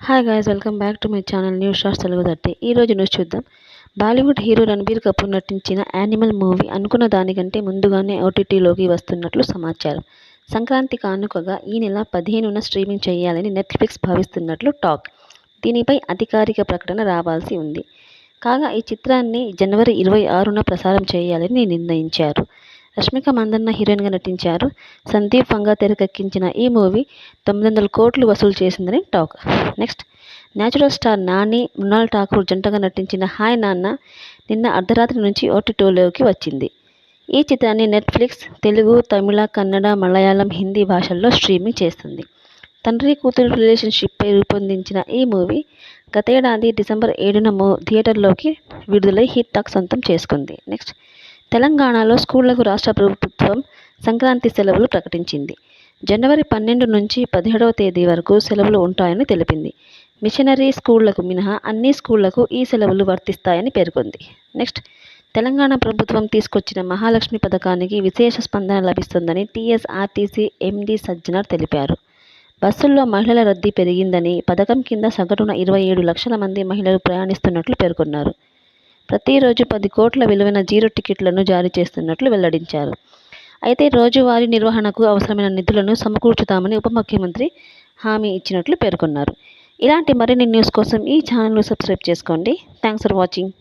Hi guys, welcome back to my channel news shorts Telugu 30. ఈరోజు news చూద్దాం. Bollywood hero Ranbir Kapoor నటించిన animal movie అనుకున్న దానికంటే ముందుగానే ఓటీటీలోకి వస్తున్నట్లు సమాచారం. సంక్రాంతి కానుకగా ఈ నెల 15న స్ట్రీమింగ్ చేయాలని నెట్ఫ్లిక్స్ భావిస్తున్నట్లు టాక్. దీనిపై అధికారిక ప్రకటన రావాల్సి ఉంది. కాగా ఈ చిత్రాన్ని జనవరి 26న ప్రసారం చేయాలని నిర్ణయించారు. రష్మిక మందన్న హీరోయిన్గా నటించారు. సందీప్ వంగా తెరకెక్కించిన ఈ మూవీ 900 కోట్లు వసూలు చేసిందని talk. Next, natural star Nani, Mrunal Thakur జంటగా నటించిన హాయ్ నాన్న నిన్న అర్ధరాత్రి నుంచి ఓటీటీలోకి వచ్చింది. ఈ చిత్రాన్ని నెట్ఫ్లిక్స్ తెలుగు, తమిళ, కన్నడ, మలయాళం, హిందీ భాషల్లో స్ట్రీమింగ్ చేస్తుంది. తండ్రి కూతురు రిలేషన్షిప్పై రూపొందించిన ఈ మూవీ గతేడాది డిసెంబర్ 7న థియేటర్లోకి విడుదలై హిట్ టాక్ సొంతం చేసుకుంది. నెక్స్ట్, తెలంగాణలో స్కూళ్లకు రాష్ట్ర ప్రభుత్వం సంక్రాంతి సెలవులు ప్రకటించింది. జనవరి 12 నుంచి 17వ తేదీ వరకు సెలవులు ఉంటాయని తెలిపింది. మిషనరీ స్కూళ్లకు మినహా అన్ని స్కూళ్లకు ఈ సెలవులు వర్తిస్తాయని పేర్కొంది. నెక్స్ట్, తెలంగాణ ప్రభుత్వం తీసుకొచ్చిన మహాలక్ష్మి పథకానికి విశేష స్పందన లభిస్తుందని టీఎస్ఆర్టీసీ ఎండీ సజ్జనార్ తెలిపారు. బస్సుల్లో మహిళల రద్దీ పెరిగిందని, పథకం కింద సగటున 27 లక్షల మంది మహిళలు ప్రయాణిస్తున్నట్లు పేర్కొన్నారు. ప్రతిరోజు 10 కోట్ల విలువైన జీరో టికెట్లను జారీ చేస్తున్నట్లు వెల్లడించారు. అయితే రోజువారీ నిర్వహణకు అవసరమైన నిధులను సమకూర్చుతామని ఉప ముఖ్యమంత్రి హామీ ఇచ్చినట్లు పేర్కొన్నారు. ఇలాంటి మరిన్ని న్యూస్ కోసం ఈ ఛానల్ను సబ్స్క్రైబ్ చేసుకోండి. Thanks for watching.